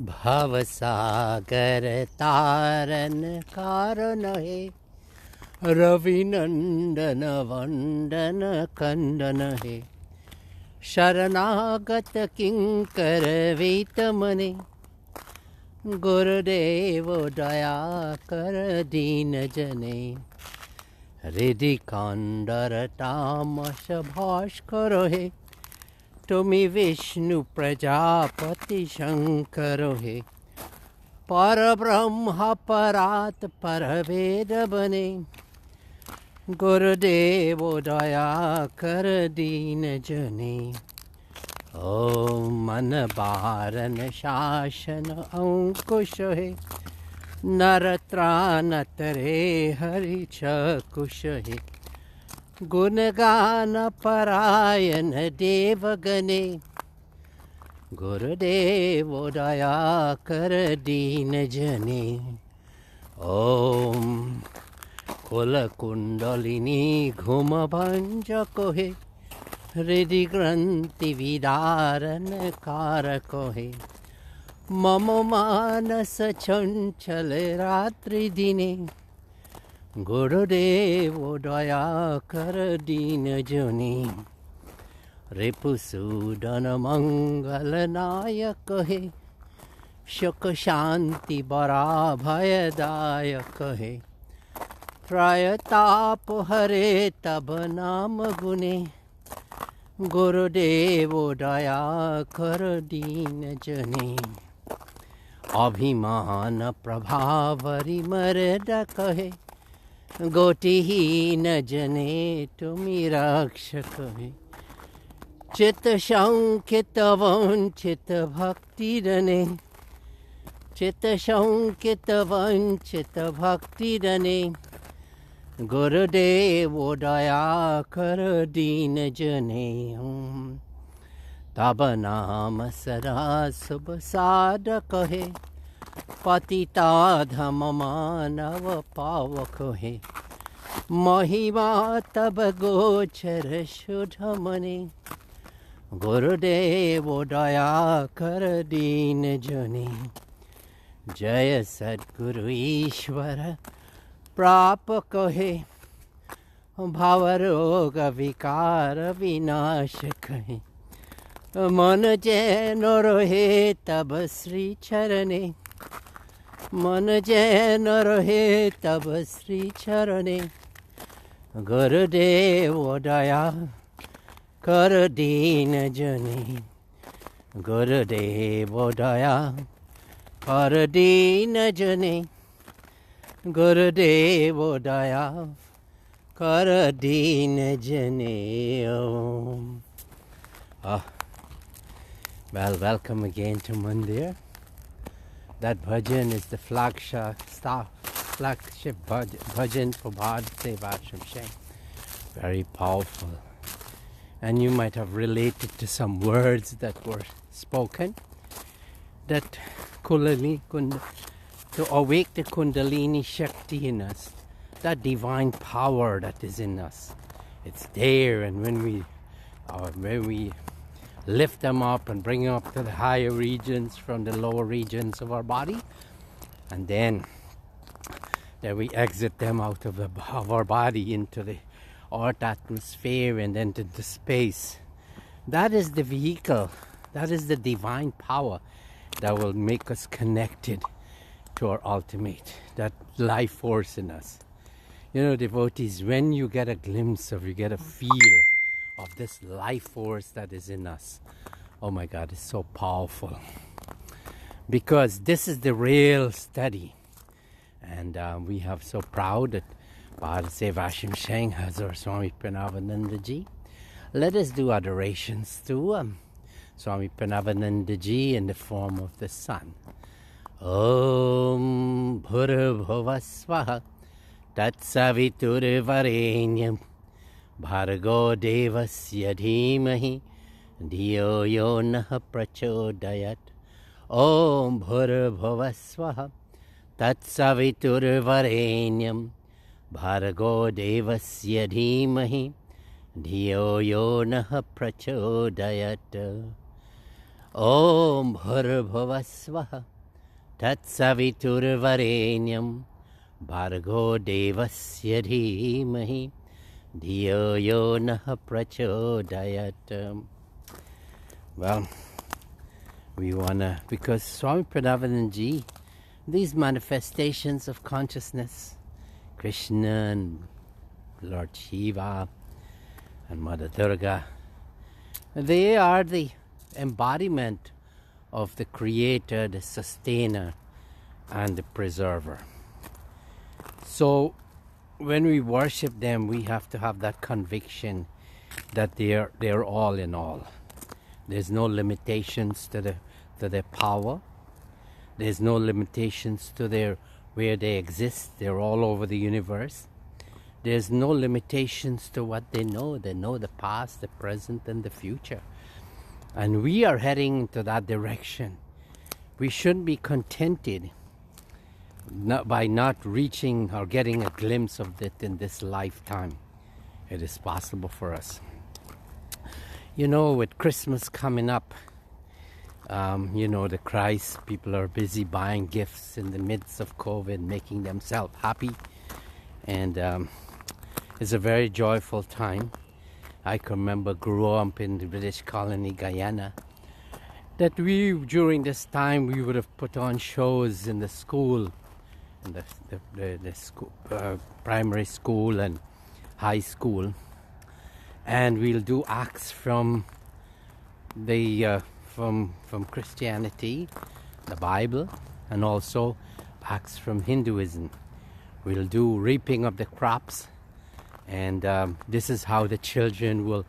भवसागर तारन कारण हे, रविनंदन वंदन कंदन हे। शरणागत किंकर वीत मने, गुरुदेव दया कर दीन जने। हृदि कांदर तामस भास्कर हे, तुमि विष्णु प्रजापति शंकर हे। पर ब्रह्म परात पर वेद बने, गुरुदेव दया कर दीन जने। ओम मन बारन शासन अंकुश हे, नर त्राण तरे हरि कुश हे। गुणगान परायण देवगणे, गुरुदेव दया कर दीन जने। ओम कुल कुंडलिनी घुम भंजक हे, हृदि ग्रंथि विदारन कारक हे। मम मानस चंचल रात्रि दिने, गुरुदेव दया कर दीन जने। रिपुसूदन मंगल नायक हे, सुख शांति बरा भयदायक हे। त्रयताप हरे तब नाम गुने, गुरुदेव दया कर दीन जने। अभिमान प्रभावरि मर्दक हे, गोटिहीन जने तुमि रक्षक हे। चित शंकित वंचित भक्ति रने, चित शंकित वंचित भक्ति रने। गुरुदेव दया कर दीन जने। तब नाम सदा शुभ साधक हे, पतिता धम मानव पावक हे। महिमा तब गोचर शुद्ध मने, गुरुदेव दया कर दीन जने। जय सद्गुरु ईश्वर प्रापक हे, भवरोग विकार विनाशक हे। मन जैन रहे तब श्री चरणे, मन जैन रहे तब श्री चरणे। गुरुदेव दया कर दीन जने, गुरुदेव दया कर दीन जने। गुरुदेव दया कर दीन जने। Well, welcome again to Mandir. That bhajan is the flagship bhajan for Bharat SEVASHRAM. Very powerful. And you might have related to some words that were spoken, that to awake the Kundalini Shakti in us, that divine power that is in us. It's there, and when we lift them up and bring them up to the higher regions from the lower regions of our body, and then we exit them out of our body into the earth atmosphere and then to the space. That is the vehicle, that is the divine power that will make us connected to our ultimate, that life force in us. You know, devotees, when you get a glimpse of, you get a feel of this life force that is in us, oh my God, it's so powerful. Because this is the real study. And we have so proud that Bharat SEVASHRAM has our Swami Parameshananda ji. Let us do adorations to Swami Parameshananda ji in the form of the sun. Om Bhurabhuva Swaha Tatsavitur Varenyam Bhargo Devasya Dhimahi Dhiyo Yo Naha Prachodayat. Om Bhurabhuva Swaha Tatsavitur Varenyam Bhargo Devasya Dhimahi Dhiyo Yo Naha Prachodayat. Om Bharbhavasvaha Tatsaviturvarenyam Bhargo Devasya Dhimahi Dhiyo Yo Naha Prachodayat. Well, we wanna, because Swami Parameshananda, these manifestations of consciousness, Krishna and Lord Shiva and Mother Durga, they are the embodiment of the creator, the sustainer, and the preserver. So when we worship them, we have to have that conviction that they're all in all. There's no limitations to their power. There's no limitations to where they exist. They're all over the universe. There's no limitations to what they know. They know the past, the present, and the future. And we are heading into that direction. We shouldn't be contented by not reaching or getting a glimpse of it in this lifetime. It is possible for us. You know, with Christmas coming up, the Christ, people are busy buying gifts in the midst of COVID, making themselves happy. And it's a very joyful time. I can remember growing up in the British colony, Guyana, that during this time, we would have put on shows in the school, in the school, primary school and high school. And we'll do acts from from Christianity, the Bible, and also acts from Hinduism. We'll do reaping of the crops, and this is how the children will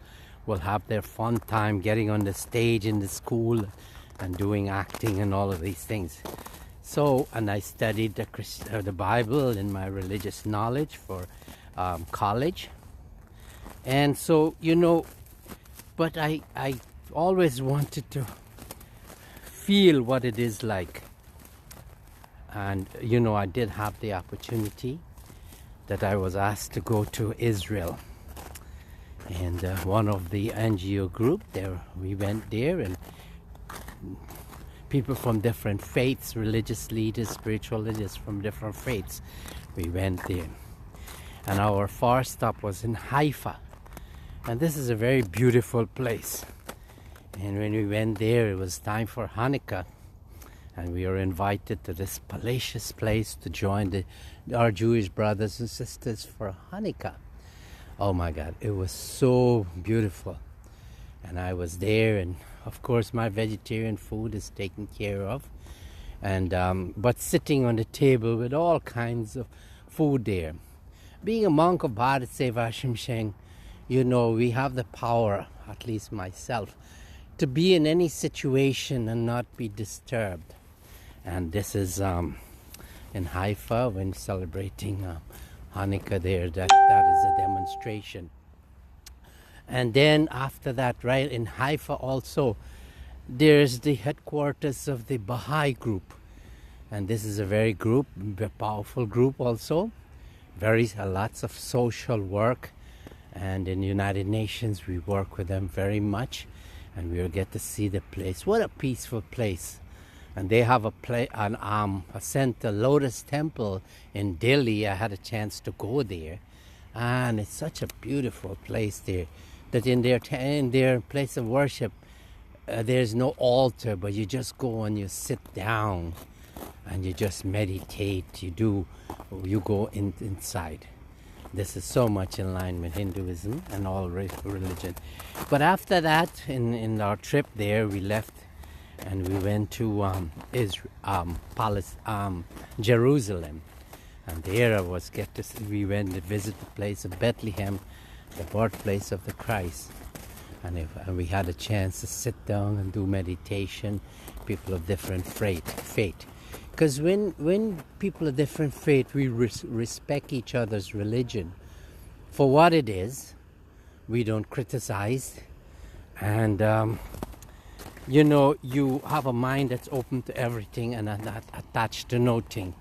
have their fun time getting on the stage in the school and doing acting and all of these things. So, and I studied the Bible in my religious knowledge for college. And so, but I always wanted to feel what it is like. And, I did have the opportunity that I was asked to go to Israel. And one of the NGO group there, we went there, and people from different faiths, religious leaders, spiritual leaders from different faiths, we went there. And our first stop was in Haifa. And this is a very beautiful place. And when we went there, it was time for Hanukkah. And we were invited to this palatial place to join our Jewish brothers and sisters for Hanukkah. Oh my God, it was so beautiful. And I was there, and of course my vegetarian food is taken care of. And but sitting on the table with all kinds of food there. Being a monk of BHARAT SEVASHRAM, we have the power, at least myself, to be in any situation and not be disturbed. And this is in Haifa, when celebrating Hanukkah there, that is a demonstration. And then after that, right in Haifa also, there's the headquarters of the Baha'i group. And this is a very powerful group also. Lots of social work. And in the United Nations, we work with them very much. And we'll get to see the place. What a peaceful place. And they have a center, Lotus Temple in Delhi. I had a chance to go there. And it's such a beautiful place there. That in their place of worship, there's no altar, but you just go and you sit down. And you just meditate. You go inside. This is so much in line with Hinduism and all religion. But after that, in our trip there, we left and we went to Jerusalem. And there we went to visit the place of Bethlehem, the birthplace of the Christ. And we had a chance to sit down and do meditation, people of different faith. Because when people of different faith, we respect each other's religion for what it is. We don't criticize. And, you have a mind that's open to everything and not attached to nothing.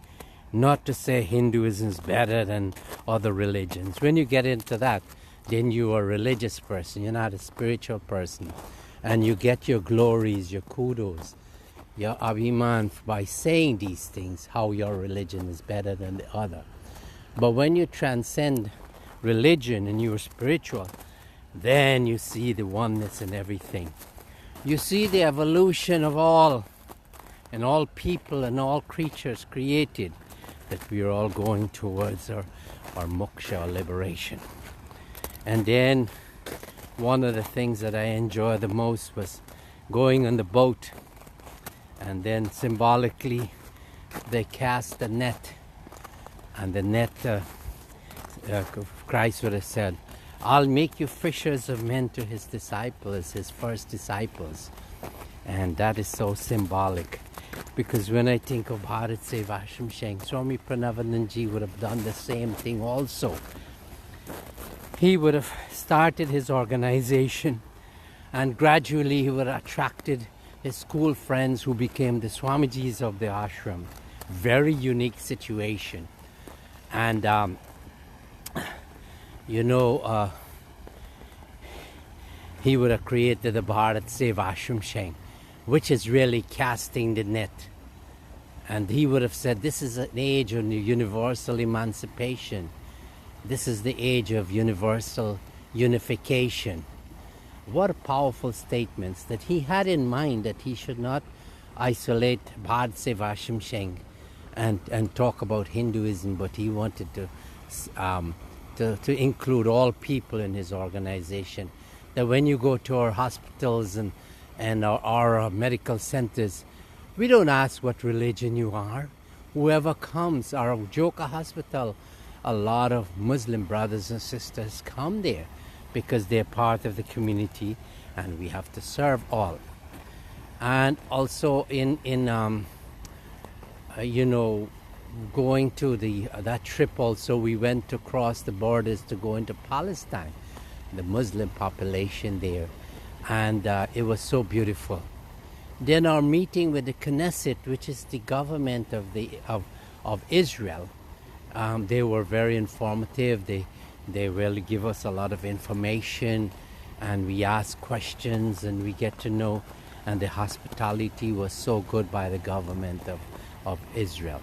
Not to say Hinduism is better than other religions. When you get into that, then you are a religious person. You're not a spiritual person. and you get your glories, your kudos, your abhiman by saying these things, how your religion is better than the other. But when you transcend religion and you're spiritual, then you see the oneness in everything. You see the evolution of all, and all people and all creatures created, that we are all going towards our moksha, or liberation. And then one of the things that I enjoyed the most was going on the boat, and then symbolically they cast the net, and the net, Christ would have said, I'll make you fishers of men to his disciples, his first disciples. And that is so symbolic, because when I think of BHARAT SEVASHRAM, Swami Parameshananda would have done the same thing also. He would have started his organization, and gradually he would have attracted his school friends who became the Swamijis of the ashram. Very unique situation. And he would have created the BHARAT SEVASHRAM, which is really casting the net. And he would have said, this is an age of universal emancipation. This is the age of universal unification. What powerful statements that he had in mind, that he should not isolate BHARAT SEVASHRAM and talk about Hinduism, but he wanted to include all people in his organization. That when you go to our hospitals and our medical centers, we don't ask what religion you are. Whoever comes, our Joka hospital, a lot of Muslim brothers and sisters come there because they're part of the community, and we have to serve all. And also going to that trip also, we went to cross the borders to go into Palestine, the Muslim population there, and it was so beautiful. Then our meeting with the Knesset, which is the government of Israel, they were very informative. They really give us a lot of information, and we ask questions and we get to know, and the hospitality was so good by the government of Israel.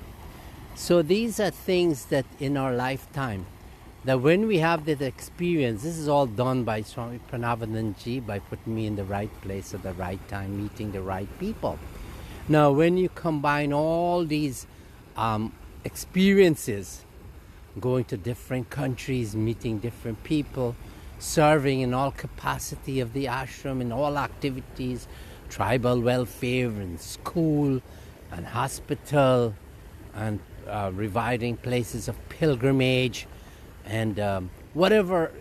So these are things that in our lifetime, that when we have that experience, this is all done by Swami Parameshananda by putting me in the right place at the right time, meeting the right people. Now, when you combine all these experiences, going to different countries, meeting different people, serving in all capacity of the ashram, in all activities, tribal welfare and school and hospital, and reviving places of pilgrimage, and whatever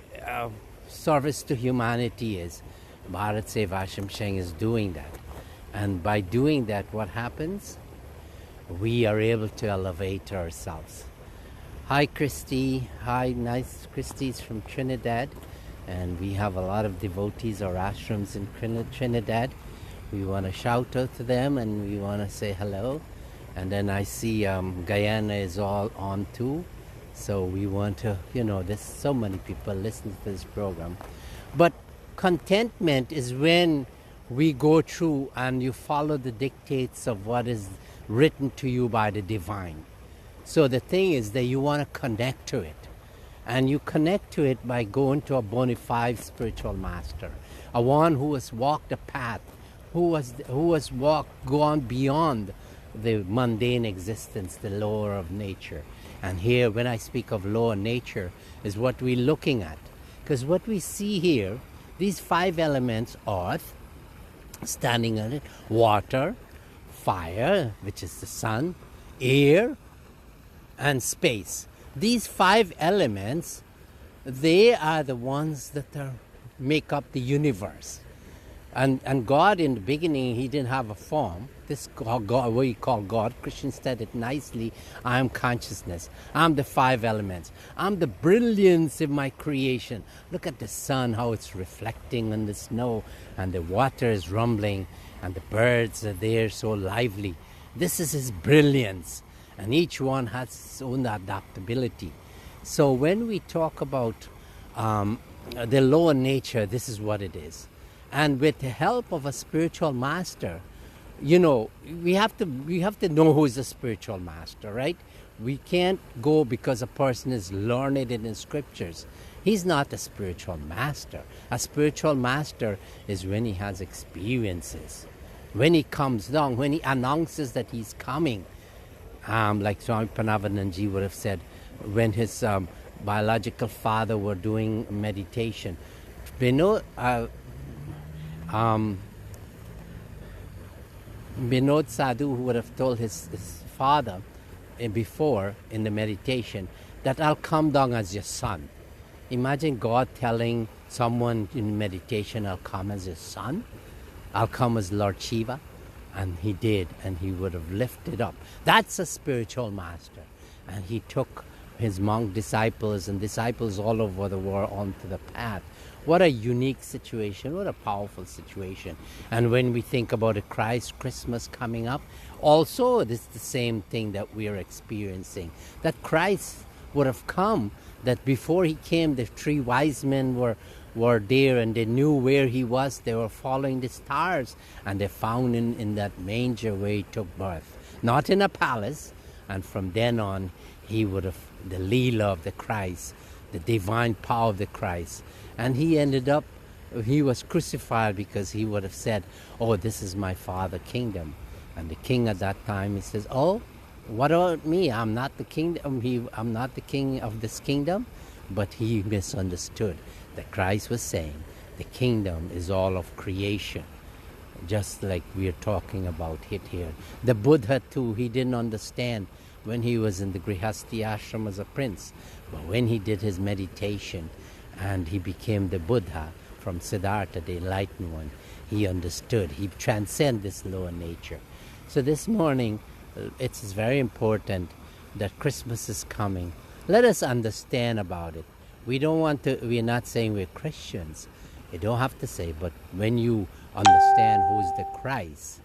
service to humanity is, BHARAT SEVASHRAM is doing that. And by doing that, what happens? We are able to elevate ourselves. Hi, Christy. Hi, nice. Christy's from Trinidad, and we have a lot of devotees or ashrams in Trinidad. We want to shout out to them, and we want to say hello. And then I see Guyana is all on too. So we want to, there's so many people listening to this program. But contentment is when we go through and you follow the dictates of what is written to you by the divine. So the thing is that you want to connect to it. And you connect to it by going to a bona fide spiritual master. A one who has walked a path, who has gone beyond the mundane existence, the lower of nature. And here, when I speak of lower nature, is what we're looking at. Because what we see here, these 5 elements, earth, standing on it, water, fire, which is the sun, air, and space. These 5 elements, they are the ones that make up the universe. And God, in the beginning, he didn't have a form. This God, what we call God, Christians said it nicely, I am consciousness. I'm the 5 elements. I'm the brilliance of my creation. Look at the sun, how it's reflecting on the snow, and the water is rumbling, and the birds are there so lively. This is his brilliance, and each one has its own adaptability. So when we talk about the lower nature, this is what it is. And with the help of a spiritual master, you know, we have to know who is a spiritual master, right? We can't go because a person is learned in the scriptures. He's not a spiritual master. A spiritual master is when he has experiences, when he comes down, when he announces that he's coming. Like Swami Parameshananda would have said, when his biological father were doing meditation. Vinod Sadhu would have told his father before in the meditation that I'll come down as your son. Imagine God telling someone in meditation, I'll come as your son, I'll come as Lord Shiva. And he did, and he would have lifted up. That's a spiritual master. And he took his monk disciples and disciples all over the world onto the path. What a unique situation, what a powerful situation. And when we think about a Christmas coming up, also it is the same thing that we are experiencing. That Christ would have come, that before he came, the three wise men were there and they knew where he was. They were following the stars and they found him in that manger where he took birth. Not in a palace. And from then on, he would have the Leela of the Christ, the divine power of the Christ. And he ended up, he was crucified because he would have said, oh, this is my Father's kingdom. And the king at that time, he says, oh, what about me? I'm not the kingdom. I'm not the king of this kingdom. But he misunderstood that Christ was saying the kingdom is all of creation, just like we're talking about it here. The Buddha too, he didn't understand when he was in the Grihasti ashram as a prince. But when he did his meditation and he became the Buddha from Siddhartha, the enlightened one, he understood. He transcended this lower nature. So this morning, it's very important that Christmas is coming. Let us understand about it. We're not saying we're Christians. You don't have to say, but when you understand who's the Christ,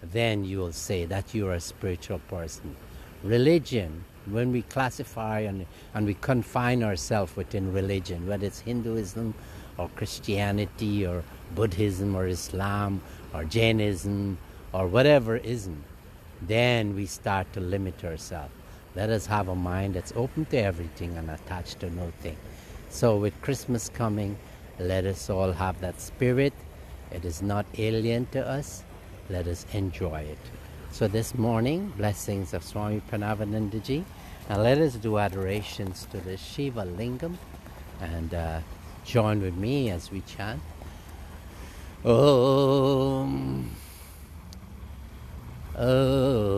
then you will say that you're a spiritual person. Religion, when we classify and we confine ourselves within religion, whether it's Hinduism or Christianity or Buddhism or Islam or Jainism or whatever ism, then we start to limit ourselves. Let us have a mind that's open to everything and attached to nothing. So with Christmas coming, let us all have that spirit. It is not alien to us. Let us enjoy it. So this morning, blessings of Swami Parameshananda, and let us do adorations to the Shiva Lingam, and join with me as we chant. Om. Om.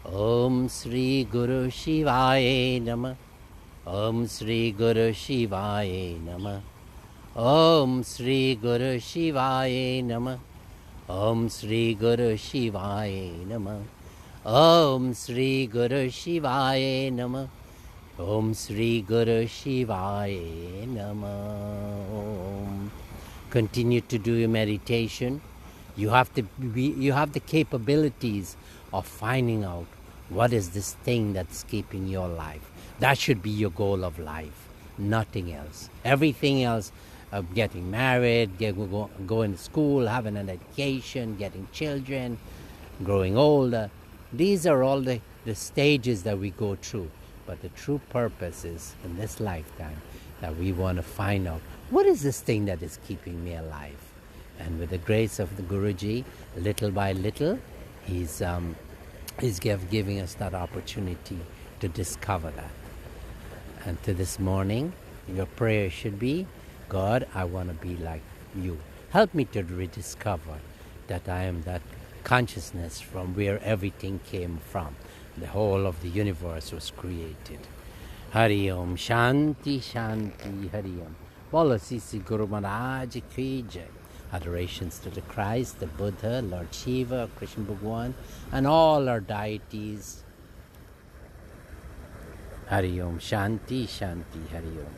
Om Sri Guru Shivaya Namah. Om Sri Guru Shivaya Namah. Om Sri Guru Shivaya Namah. Om Sri Guru Shivaya Namah. Om Sri Guru Shivaya Namah. Om Sri Guru Shivaya Namah. Om. Continue to do your meditation. You have the capabilities of finding out what is this thing that's keeping your life. That should be your goal of life, nothing else. Everything else, getting married, going to school, having an education, getting children, growing older. These are all the stages that we go through. But the true purpose is, in this lifetime, that we want to find out, what is this thing that is keeping me alive? And with the grace of the Guruji, little by little, he's giving us that opportunity to discover that. And to this morning, your prayer should be, God, I want to be like you. Help me to rediscover that I am that consciousness from where everything came from. The whole of the universe was created. Hari Om, Shanti, Shanti, Hari Om. Bolo Sisi Guru Maharaj Ki Jai. Adorations to the Christ, the Buddha, Lord Shiva, Krishna Bhagwan, and all our deities. Hari Om, Shanti, Shanti, Hari Om.